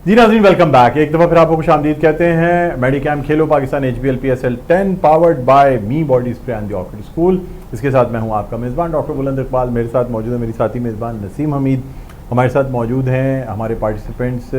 जी नाज़रीन, welcome back. एक दफ़ा फिर आपको खुशामदीद कहते हैं। मेडिकैम खेलो Pakistan HBL PSL 10 powered by me body spray and the orchid school. इसके साथ मैं हूं आपका मेज़बान डॉक्टर बुलंद इकबाल। मेरे साथ मौजूद है मेरी साथी मेज़बान नसीम हमीद। हमारे साथ मौजूद हैं हमारे पार्टिसिपेंट्स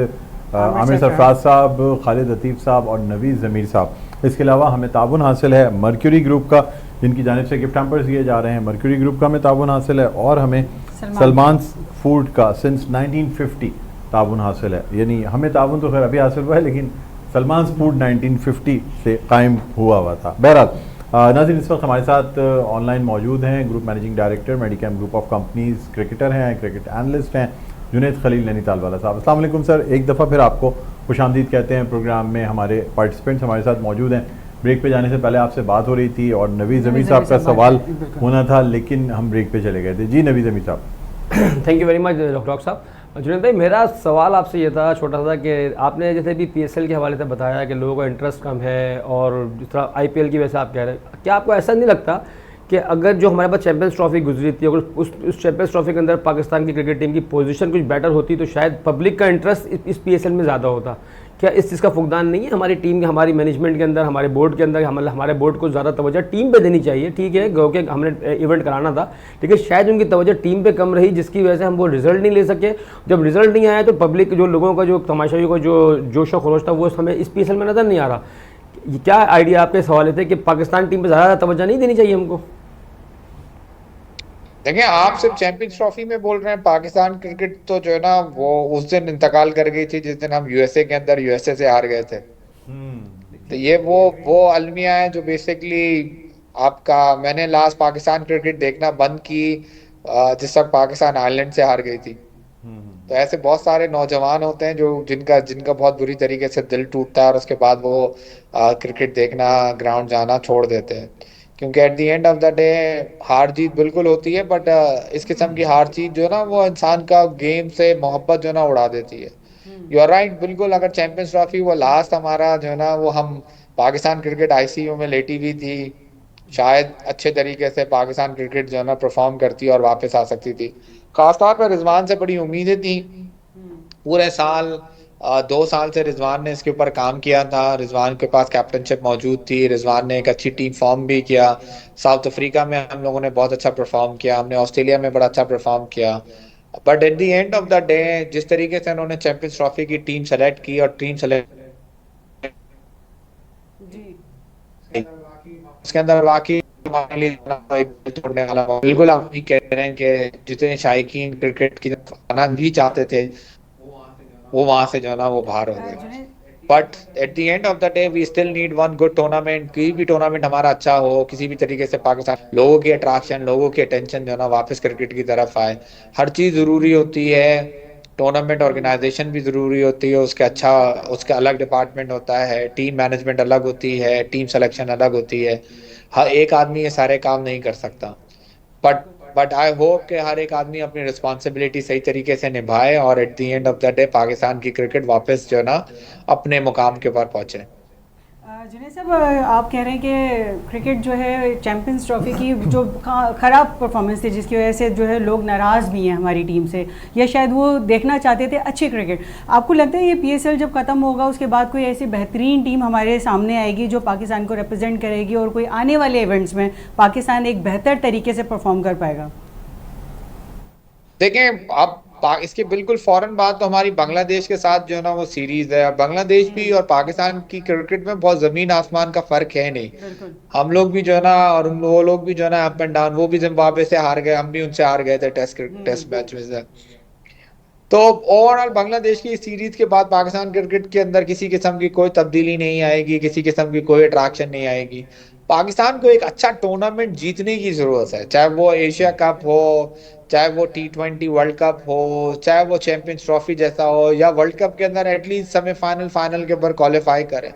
आमिर सरफराज साहब, खालिद लतीफ़ साहब और नवीज़ ज़मीर साहब। इसके अलावा हमें ताउन हासिल है मर्क्यूरी ग्रुप का, जिनकी जानिब से गिफ्ट हैम्पर्स दिए जा रहे हैं। मर्क्यूरी ग्रुप का हमें ताउन हासिल है और हमें सलमान फूड का सिंस 1950 ताउन हासिल है। यानी हमें ताउन तो खैर अभी हासिल हुआ है, लेकिन सलमान फूड 1950 से कायम हुआ था। बहरहाल नाज़रीन, इस वक्त हमारे साथ ऑनलाइन मौजूद हैं group managing director मेडिकैम group of companies, cricketer हैं, क्रिकेट एनालिस्ट हैं, जुनैद खलील नैनीताल वाला साहब। अस्सलाम वालेकुम सर, एक दफ़ा फिर आपको खुशामदीद कहते हैं प्रोग्राम में। हमारे पार्टिसिपेंट्स हमारे साथ मौजूद हैं। ब्रेक पे जाने से पहले आपसे बात हो रही थी और नवीज़ ज़मीर साहब का सवाल होना था, लेकिन हम ब्रेक पे चले गए थे। जी नवीज़ ज़मीर साहब। Thank you very much doctor साहब। जुनैद भाई, मेरा सवाल आपसे ये था छोटा सा कि आपने जैसे भी PSL के हवाले से बताया कि लोगों का इंटरेस्ट कम है और जिस तरह IPL की वजह से आप कह रहे हैं, क्या आपको ऐसा नहीं लगता कि अगर जो हमारे पास चैंपियंस ट्रॉफी गुजरी थी, अगर उस चैंपियंस ट्रॉफी के अंदर पाकिस्तान की क्रिकेट टीम की पोजीशन कुछ बेटर होती तो शायद पब्लिक का इंटरेस्ट इस PSL में ज़्यादा होता? क्या इस चीज़ का फुकदान नहीं है हमारी टीम के, हमारी मैनेजमेंट के अंदर, हमारे बोर्ड के अंदर? हमारे बोर्ड को ज़्यादा तवज्जो टीम पे देनी चाहिए। ठीक है, क्योंकि हमने इवेंट कराना था, लेकिन शायद उनकी तवज्जो टीम पे कम रही, जिसकी वजह से हम वो रिजल्ट नहीं ले सके। जब रिजल्ट नहीं आया तो पब्लिक, जो लोगों का, जो तमाशाइयों का जो जोश व खरोश था, वो हमें इस PSL में नज़र नहीं आ रहा। क्या आइडिया आपके इस हवाले से कि पाकिस्तान टीम पर ज़्यादा तवज्जो नहीं देनी चाहिए हमको? देखिए, आप सिर्फ चैंपियंस ट्रॉफी में बोल रहे हैं। पाकिस्तान क्रिकेट तो जो है ना, वो उस दिन इंतकाल कर गई थी जिस दिन हम USA के अंदर USA से हार गए थे। तो ये वो अलमिया है जो बेसिकली आपका, मैंने लास्ट पाकिस्तान क्रिकेट देखना बंद की जिस वक्त पाकिस्तान आयरलैंड से हार गई थी। तो ऐसे बहुत सारे नौजवान होते हैं जो जिनका जिनका बहुत बुरी तरीके से दिल टूटता है और उसके बाद वो क्रिकेट देखना, ग्राउंड जाना छोड़ देते हैं। क्योंकि eight the end of the day हार जीत बिल्कुल होती है, बट इस किस्म की हार जीत जो है ना, वो इंसान का गेम से मोहब्बत जो है ना उड़ा देती है। यू आर राइट, बिल्कुल। अगर चैंपियंस ट्रॉफी वो लास्ट हमारा जो है ना, वो हम पाकिस्तान क्रिकेट ICU में लेटी हुई थी, शायद अच्छे तरीके से पाकिस्तान क्रिकेट जो है ना परफॉर्म करती और वापस आ सकती थी। खासतौर पर रिजवान से बड़ी उम्मीदें थी पूरे साल। 2 साल से रिजवान ने इसके ऊपर काम किया था। रिजवान के पास कैप्टनशिप मौजूद थी, रिजवान ने एक अच्छी टीम फॉर्म भी किया। साउथ अफ्रीका में हम लोगों ने बहुत अच्छा परफॉर्म किया, हमने ऑस्ट्रेलिया में बड़ा अच्छा परफॉर्म किया। But at the end of the day जिस तरीके से उन्होंने चैंपियंस ट्रॉफी की टीम सेलेक्ट की और टीम सेलेक्ट उसके अंदर वाकई हमारे लिए तोड़ने वाला बिल्कुल आप भी कह रहे हैं कि जितने शायकीन क्रिकेट की आना भी चाहते थे, वो वहां से जो है ना वो बाहर हो गए। But at the end of the day we still need one good tournament. कोई भी टूर्नामेंट हमारा अच्छा हो, किसी भी तरीके से पाकिस्तान लोगों की अट्रैक्शन, लोगों की अटेंशन जो है ना वापस क्रिकेट की तरफ आए। हर चीज जरूरी होती है, टूर्नामेंट ऑर्गेनाइजेशन भी जरूरी होती है, उसके अच्छा उसका अलग डिपार्टमेंट होता है, टीम मैनेजमेंट अलग होती है, टीम सिलेक्शन अलग होती है। हर एक आदमी ये सारे काम नहीं कर सकता। बट बट आई होप कि हर एक आदमी अपनी रिस्पॉन्सिबिलिटी सही तरीके से निभाए और eight the end of the day Pakistan की क्रिकेट वापस जो है ना अपने मुकाम के ऊपर पहुंचे। जुनैद साहब, आप कह रहे हैं कि क्रिकेट जो है चैंपियंस ट्रॉफी की जो ख़राब परफॉर्मेंस थी, जिसकी वजह से जो है लोग नाराज़ भी हैं हमारी टीम से, या शायद वो देखना चाहते थे अच्छी क्रिकेट। आपको लगता है ये PSL जब ख़त्म होगा उसके बाद कोई ऐसी बेहतरीन टीम हमारे सामने आएगी जो पाकिस्तान को रिप्रेजेंट करेगी और कोई आने वाले इवेंट्स में पाकिस्तान एक बेहतर तरीके से परफॉर्म कर पाएगा? देखें, आप इसके बिल्कुल फौरन बाद तो हमारी बांग्लादेश के साथ जो है ना वो सीरीज है। और बांग्लादेश भी और पाकिस्तान की क्रिकेट में बहुत जमीन आसमान का फर्क है नहीं। हम लोग भी जो है ना और वो लोग भी जो है ना अप एंड डाउन, वो भी जिम्बाब्वे से हार गए, हम भी उनसे हार गए थे टेस्ट मैच में से। तो ओवरऑल बांग्लादेश की सीरीज के बाद पाकिस्तान क्रिकेट के अंदर किसी किस्म की कोई तब्दीली नहीं आएगी, किसी किस्म की कोई अट्रैक्शन नहीं आएगी। पाकिस्तान को एक अच्छा टूर्नामेंट जीतने की जरूरत है, चाहे वो एशिया कप हो, चाहे वो T20 वर्ल्ड कप हो, चाहे वो चैंपियंस ट्रॉफी जैसा हो, या वर्ल्ड कप के अंदर एटलीस्ट सेमीफाइनल फाइनल के ऊपर क्वालिफाई करें।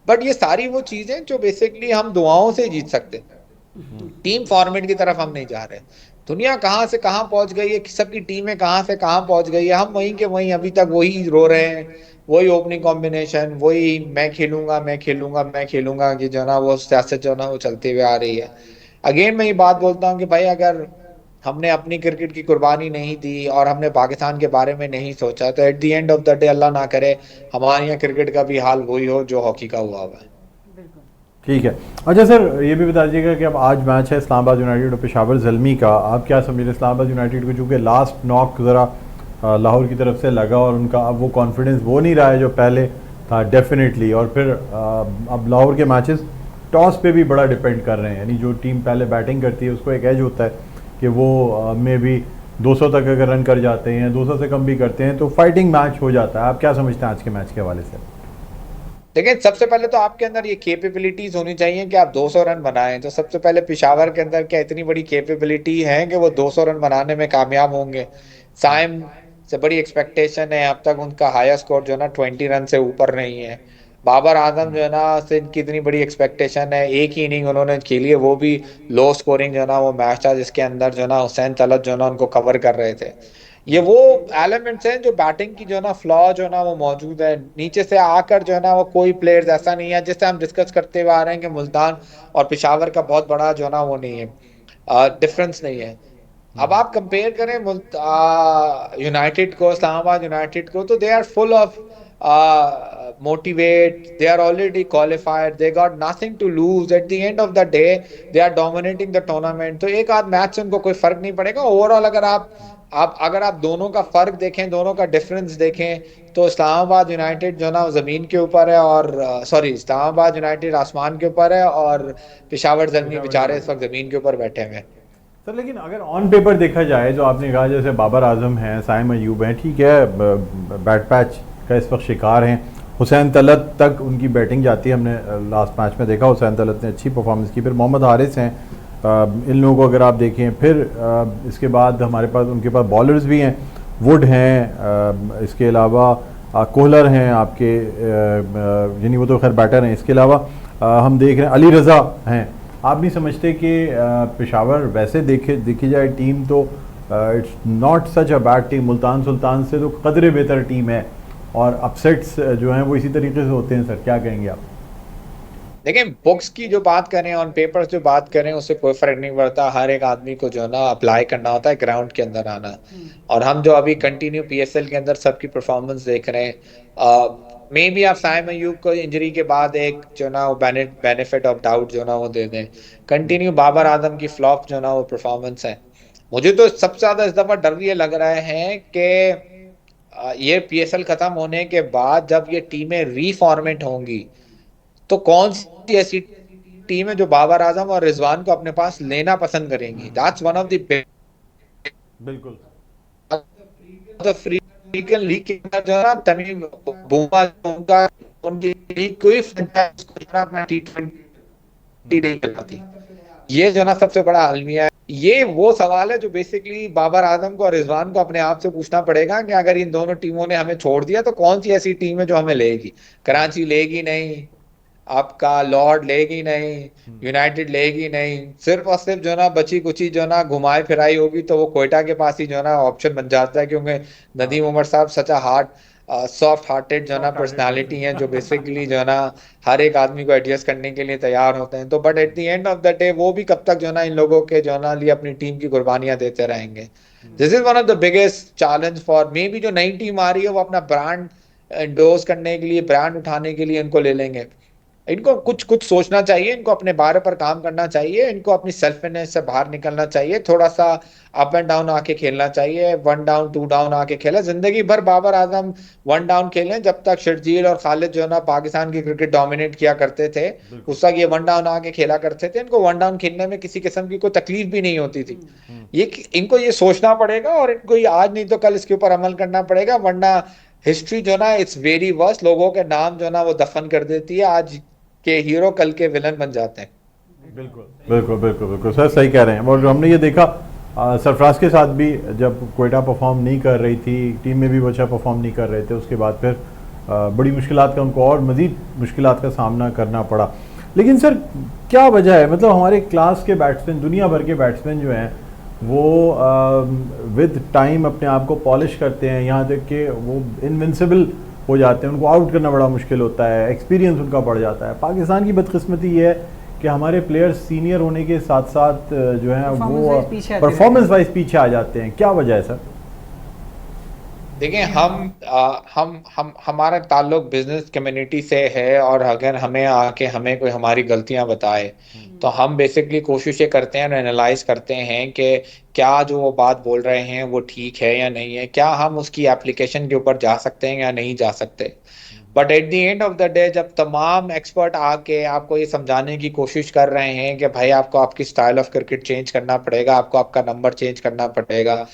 बट ये सारी वो चीजें जो बेसिकली हम दुआओं से जीत सकते हैं। टीम फॉर्मेट की तरफ हम नहीं जा रहे। दुनिया कहाँ से कहाँ पहुंच गई है, सबकी टीमें कहाँ से कहाँ पहुंच गई है, हम वहीं के वहीं अभी तक वही रो रहे हैं। वही ओपनिंग कॉम्बिनेशन, वही मैं खेलूंगा मैं खेलूंगा मैं खेलूंगा की जो है ना वो सियासत जो है ना वो चलती हुई आ रही है। अगेन मैं ये बात बोलता हूँ कि भाई अगर हमने अपनी क्रिकेट की कुर्बानी नहीं दी और हमने पाकिस्तान के बारे में नहीं सोचा, तो at the end of the day Allah ना करे हमारे यहाँ क्रिकेट का भी हाल वही हो जो हॉकी का हुआ हुआ है। ठीक है। अच्छा सर, ये भी बता दीजिएगा कि अब आज मैच है इस्लामाबाद यूनाइटेड और पेशावर ज़ल्मी का, आप क्या समझ रहे हैं इस्लामाबाद यूनाइटेड को, चूँकि लास्ट नॉक ज़रा लाहौर की तरफ से लगा और उनका अब वो कॉन्फिडेंस वो नहीं रहा है जो पहले था डेफिनेटली, और फिर अब लाहौर के मैचेस टॉस पे भी बड़ा डिपेंड कर रहे हैं, यानी जो टीम पहले बैटिंग करती है उसको एक एज होता है कि वो मे भी 200 तक अगर रन कर जाते हैं, 200 से कम भी करते हैं तो फाइटिंग मैच हो जाता है। आप क्या समझते हैं आज के मैच के हवाले से? देखिए, सबसे पहले तो आपके अंदर ये कैपेबिलिटीज होनी चाहिए कि आप 200 रन बनाएं। तो सबसे पहले पेशावर के अंदर क्या इतनी बड़ी कैपेबिलिटी है कि वो 200 रन बनाने में कामयाब होंगे? साइम से बड़ी एक्सपेक्टेशन है, अब तक उनका हायर स्कोर जो है ना 20 रन से ऊपर नहीं है। बाबर आजम जो है ना से इनकी इतनी बड़ी एक्सपेक्टेशन है, एक ही इनिंग उन्होंने खेली है, वो भी लो स्कोरिंग जो है ना वो मैच था जिसके अंदर जो है ना हुसैन तलत जो है ना उनको कवर कर रहे थे। ये वो एलिमेंट्स हैं जो बैटिंग की जो है ना फ्लॉ जो है ना वो मौजूद है। नीचे से आकर जो है ना वो कोई प्लेयर्स ऐसा नहीं है, जिससे हम डिस्कस करते हुए आ रहे हैं कि मुल्तान और पेशावर का बहुत बड़ा जो है ना वो नहीं है, डिफरेंस नहीं है। अब आप कंपेयर करें यूनाइटेड को, इस्लामाबाद यूनाइटेड को, तो they are full of motivate, they are already qualified, they got nothing to lose, at the end of the day they are dominating the tournament. तो एक आध मैच से उनको कोई फर्क नहीं पड़ेगा। ओवरऑल अगर आप दोनों का फर्क देखें, दोनों का डिफरेंस देखें, तो इस्लामाबाद यूनाइटेड जो ना जमीन के ऊपर है और इस्लामाबाद यूनाइटेड आसमान के ऊपर है और पेशावर ज़ल्मी बेचारे इस वक्त जमीन के ऊपर बैठे हुए हैं। सर लेकिन अगर ऑन पेपर देखा जाए जो आपने कहा जैसे बाबर आजम हैं, साइम अयूब हैं, ठीक है, बैट पैच का इस वक्त शिकार हैं, हुसैन तलत तक उनकी बैटिंग जाती है, हमने लास्ट मैच में देखा हुसैन तलत ने अच्छी परफॉर्मेंस की, फिर मोहम्मद हारिस हैं, इन लोगों को अगर आप देखें, फिर इसके बाद हमारे पास उनके पास बॉलर्स भी हैं, वुड हैं, इसके अलावा कोहलर हैं आपके, यानी वो तो खैर बैटर हैं, इसके अलावा हम देख रहे हैं अली रज़ा हैं। आप नहीं समझते कि पेशावर वैसे देखी जाए टीम तो it's not such a bad team, Multan Sultan से तो कदरे बेहतर टीम है और अपसेट्स जो हैं वो इसी तरीके से होते हैं? सर क्या कहेंगे आप? देखिए, बुक्स की जो बात करें, ऑन पेपर जो बात करें, उससे कोई फर्क नहीं पड़ता। हर एक आदमी को जो है ना अप्लाई करना होता है, ग्राउंड के अंदर आना। और हम जो अभी कंटिन्यू पीएसएल के अंदर सबकी परफॉर्मेंस देख रहे हैं, मे बी आप साइम अयूब को इंजरी के बाद एक जो ना वो बेनिफिट ऑफ डाउट जो ना वो दे दें। कंटिन्यू बाबर आजम की फ्लॉप जो ना वो परफॉर्मेंस है। मुझे तो सबसे ज्यादा इस दफा डर ये लग रहा है कि ये पीएसएल खत्म होने के बाद जब ये टीमें रीफॉर्मेट होंगी तो कौन सी ऐसी टीम है जो बाबर आजम और रिजवान को अपने पास लेना पसंद करेंगी? दैट्स वन ऑफ द बिल्कुल अफ्रीकन लीग के अंदर जो है ना तमीम बुमा उनका उनकी लीग कोई फ्रेंचाइज को जो अपना टी20 नहीं खिलाती। ये जो ना सबसे बड़ा अलमिया है। ये वो सवाल है जो बेसिकली बाबर आजम को और रिजवान को अपने आप से पूछना पड़ेगा कि अगर इन दोनों टीमों ने हमें छोड़ दिया तो कौन सी ऐसी टीम है जो हमें लेगी? कराची लेगी नहीं, आपका लॉर्ड लेगी नहीं, यूनाइटेड लेगी नहीं, सिर्फ और सिर्फ जो ना बची कुची जो ना घुमाई फिराई होगी तो वो कोयटा के पास ही जो ना ऑप्शन बन जाता है, क्योंकि नदीम उमर साहब सच सॉफ्ट हार्टेड जो ना पर्सनालिटी है जो बेसिकली जो ना हर एक आदमी को एडजस्ट करने के लिए तैयार होते हैं। तो but at the end of the day वो भी कब तक जो ना इन लोगों के जो ना लिए अपनी टीम की कुर्बानियां देते रहेंगे। This is one of the biggest challenge for may be जो नई टीम आ रही है वो अपना ब्रांड एंडोर्स करने के लिए, ब्रांड उठाने के लिए इनको ले लेंगे। इनको कुछ सोचना चाहिए, इनको अपने बारे पर काम करना चाहिए, इनको अपनी सेल्फिनेस से बाहर निकलना चाहिए, थोड़ा सा अप एंड डाउन आके खेलना चाहिए। 1 डाउन 2 डाउन आके खेले, जिंदगी भर बाबर आजम 1 डाउन खेले जब तक शर्जील और खालिद जो है ना पाकिस्तान की क्रिकेट डोमिनेट किया करते थे, उस तक ये 1 डाउन आके खेला करते थे। इनको 1 डाउन खेलने में किसी किस्म की कोई तकलीफ भी नहीं होती थी। इनको ये सोचना पड़ेगा और इनको ये आज नहीं तो कल इसके ऊपर अमल करना पड़ेगा, वरना हिस्ट्री जो ना इट्स वेरी वर्स्ट। लोगों के नाम जो ना वो दफन कर देती है, आज के हीरो कल के विलन बन जाते हैं। बिल्कुल बिल्कुल बिल्कुल बिल्कुल सर, सही कह रहे हैं। और हमने ये देखा सरफराज के साथ भी, जब कोयटा परफॉर्म नहीं कर रही थी, टीम में भी वो अच्छा परफॉर्म नहीं कर रहे थे, उसके बाद फिर बड़ी मुश्किलात का उनको और मज़ीद मुश्किलात का सामना करना पड़ा। लेकिन सर क्या वजह है, मतलब हमारे क्लास के बैट्समैन, दुनिया भर के बैट्समैन जो हैं वो विद टाइम अपने आप को पॉलिश करते हैं, यहाँ तक कि वो इनविंसिबल हो जाते हैं, उनको आउट करना बड़ा मुश्किल होता है, एक्सपीरियंस उनका बढ़ जाता है। पाकिस्तान की बदकिस्मती ये है कि हमारे प्लेयर्स सीनियर होने के साथ साथ जो है वो परफॉर्मेंस वाइज पीछे आ जाते हैं, क्या वजह है सर? देखिए, हम हमारा ताल्लुक बिजनेस कम्युनिटी से है, और अगर हमें कोई हमारी गलतियां बताए तो हम बेसिकली कोशिश ये करते हैं, एनालाइज करते हैं कि क्या जो वो बात बोल रहे हैं वो ठीक है या नहीं है, क्या हम उसकी एप्लीकेशन के ऊपर जा सकते हैं या नहीं जा सकते। But at the end of the day जब तमाम एक्सपर्ट आके आपको ये समझाने की कोशिश कर रहे हैं कि भाई आपको आपकी स्टाइल ऑफ क्रिकेट चेंज करना पड़ेगा, आपको आपका नंबर चेंज करना पड़ेगा,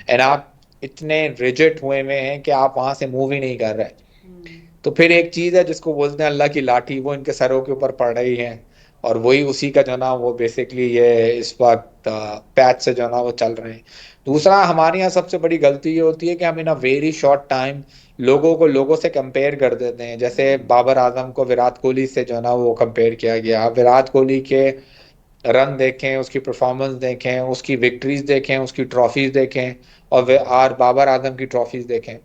एंड आप इतने रिजिड हुए हैं कि आप वहां से मूव ही नहीं कर रहे, तो फिर एक चीज है जिसको बोलते हैं अल्लाह की लाठी, वो इनके सरों के ऊपर पड़ रही है, और वही उसी का जो ना वो बेसिकली ये इस वक्त पैच से जो ना वो चल रहे हैं। दूसरा, हमारे यहाँ सबसे बड़ी गलती ये होती है कि हम इन अ वेरी शॉर्ट टाइम लोगों से कंपेयर कर देते हैं। जैसे बाबर आजम को विराट कोहली से जो ना वो कंपेयर किया गया। आप विराट कोहली के रन देखें, उसकी परफॉर्मेंस देखें, उसकी विक्ट्रीज देखें, उसकी ट्रॉफीज देखें, और बाबर आजम की ट्रॉफीज देखें,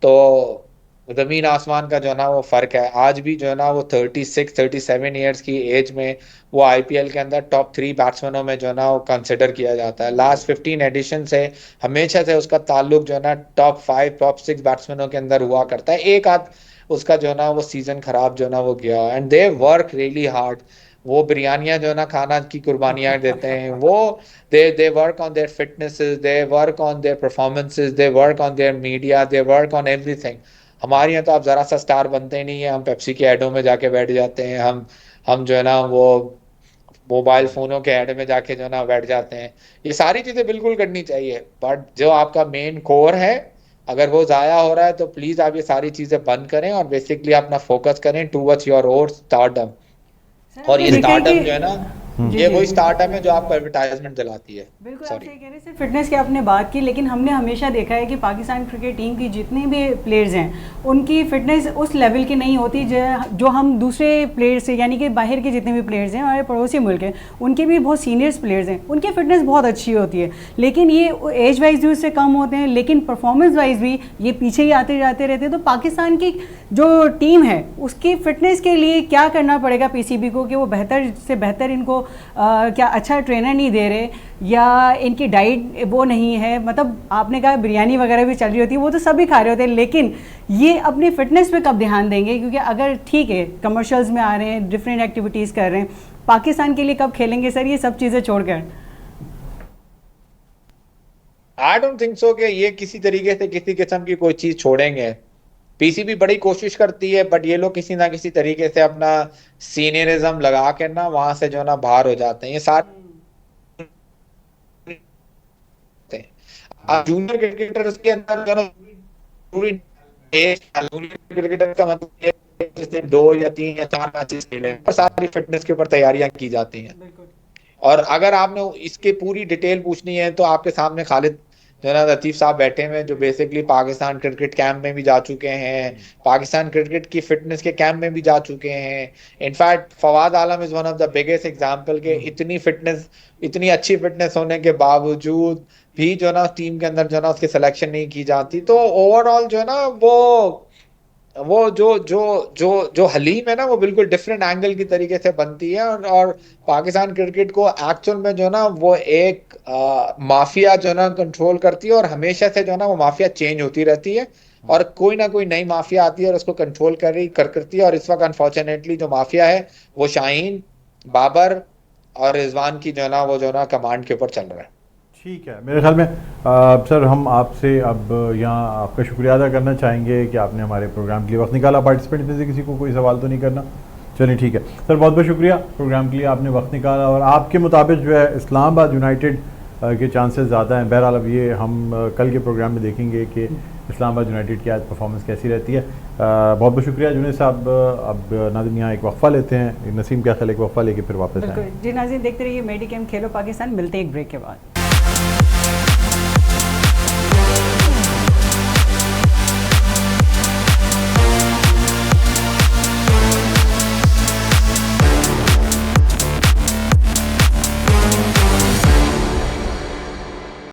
तो जमीन आसमान का जो है ना वो फर्क है। आज भी जो है ना वो 36-37 ईयर्स की एज में वो आईपीएल के अंदर टॉप 3 बैट्समैनों में जो है ना वो कंसिडर किया जाता है। लास्ट 15 एडिशन से हमेशा से उसका ताल्लुक जो है ना टॉप 5 टॉप 6 बैट्समैनों के अंदर हुआ करता है। एक आध उसका जो है ना वो सीजन खराब जो है ना वो गया, and they work really hard. वो बिरयानियां जो है ना खाना की कुर्बानियां देते हैं, वो they work on their fitnesses, they work on their performances, they work on their media, they work on everything. हमारे यहाँ तो आप जरा सा स्टार बनते नहीं है, हम पेप्सी के एडों में जाके बैठ जाते हैं, हम जो है ना वो मोबाइल फोनों के एड में जाके जो है ना बैठ जाते हैं। ये सारी चीजें बिल्कुल करनी चाहिए, बट जो आपका मेन कोर है अगर वो जाया हो रहा है तो प्लीज आप ये सारी चीजें बंद करें और बेसिकली अपना फोकस करें टूवर्ड्स योर ओन स्टारडम। और ये स्टारडम जो है ना, ये वही स्टार्टअप है जो आपको एडवर्टाइजमेंट दिलाती है। बिल्कुल आप सही कह रहे हैं। सिर्फ फिटनेस की आपने बात की, लेकिन हमने हमेशा देखा है कि पाकिस्तान क्रिकेट टीम की जितने भी प्लेयर्स हैं उनकी फिटनेस उस लेवल की नहीं होती जो हम दूसरे प्लेयर्स से, यानी कि बाहर के जितने भी प्लेयर्स हैं हमारे पड़ोसी मुल्क हैं उनके भी बहुत सीनियर्स प्लेयर्स हैं, उनकी फिटनेस बहुत अच्छी होती है, लेकिन ये एज वाइज भी उससे कम होते हैं, लेकिन परफॉर्मेंस वाइज भी ये पीछे ही आते जाते रहते हैं। तो पाकिस्तान की जो टीम है उसकी फिटनेस के लिए क्या करना पड़ेगा पीसीबी को कि वो बेहतर से बेहतर इनको क्या अच्छा ट्रेनर नहीं दे रहे, या इनकी डाइट वो नहीं है? मतलब आपने कहा बिरयानी वगैरह भी चल रही होती है, वो तो सभी खा रहे होते हैं, लेकिन ये अपनी फिटनेस पे कब ध्यान देंगे? क्योंकि अगर ठीक है कमर्शियल्स में आ रहे हैं, डिफरेंट एक्टिविटीज़ कर रहे हैं, पाकिस्तान के लिए कब खेलेंगे सर ये सब चीज़ें छोड़कर? आई डोंट थिंक सो कि ये किसी तरीके से किसी किस्म की कोई चीज छोड़ेंगे। पीसीबी बड़ी कोशिश करती है, बट ये लोग किसी ना किसी तरीके से अपना सीनियरिज्म लगा के ना वहां से जो ना बाहर हो जाते हैं। ये सारे जूनियर क्रिकेटर्स के अंदर जो ना जूनियर क्रिकेटर का मतलब ये है कि जिसने 2 या 3 या 4 मैचेस खेले और सारी फिटनेस के ऊपर तैयारियां की जाती हैं। और अगर आपने इसकी पूरी डिटेल पूछनी है तो आपके सामने खालिद जना लतीफ साहब बैठे हुए हैं जो बेसिकली पाकिस्तान क्रिकेट कैंप में भी जा चुके हैं, पाकिस्तान क्रिकेट की फिटनेस के कैंप में भी जा चुके हैं। In fact Fawad Alam is one of the biggest example के इतनी अच्छी फिटनेस होने के बावजूद भी जो ना टीम के अंदर जो ना उसकी सिलेक्शन नहीं की जाती। तो ओवरऑल जो है ना वो जो हलीम है ना वो बिल्कुल डिफरेंट एंगल की तरीके से बनती है, और पाकिस्तान क्रिकेट को एक्चुअल में जो ना वो एक माफिया जो ना कंट्रोल करती है, और हमेशा से जो ना वो माफिया चेंज होती रहती है और कोई ना कोई नई माफिया आती है और उसको कंट्रोल करती है। और इस वक्त अनफॉर्चुनेटली जो माफिया है वो शाहीन, बाबर और रिजवान की जो ना वो जो ना कमांड के ऊपर चल रहा है। ठीक है, मेरे ख्याल में सर हम आपसे अब यहाँ आपका शुक्रिया अदा करना चाहेंगे कि आपने हमारे प्रोग्राम के लिए वक्त निकाला। पार्टिसिपेंट में से किसी को कोई सवाल तो नहीं करना? चलिए ठीक है सर, बहुत बहुत शुक्रिया प्रोग्राम के लिए आपने वक्त निकाला। और आपके मुताबिक जो है इस्लामाबाद यूनाइटेड के चांसेस ज़्यादा हैं। बहरहाल अब ये हम कल के प्रोग्राम में देखेंगे कि इस्लामाबाद यूनाइटेड की आज परफॉर्मेंस कैसी रहती है। बहुत बहुत शुक्रिया जुनैद साहब। अब नाज़रीन यहाँ एक वक्फ़ा लेते हैं, नसीम क्या ख्याल, एक वक्फ़ा लेके फिर वापस आएंगे। जी नाज़रीन देखते रहिए मेडी कैम खेलो पाकिस्तान, मिलते हैं एक ब्रेक के बाद।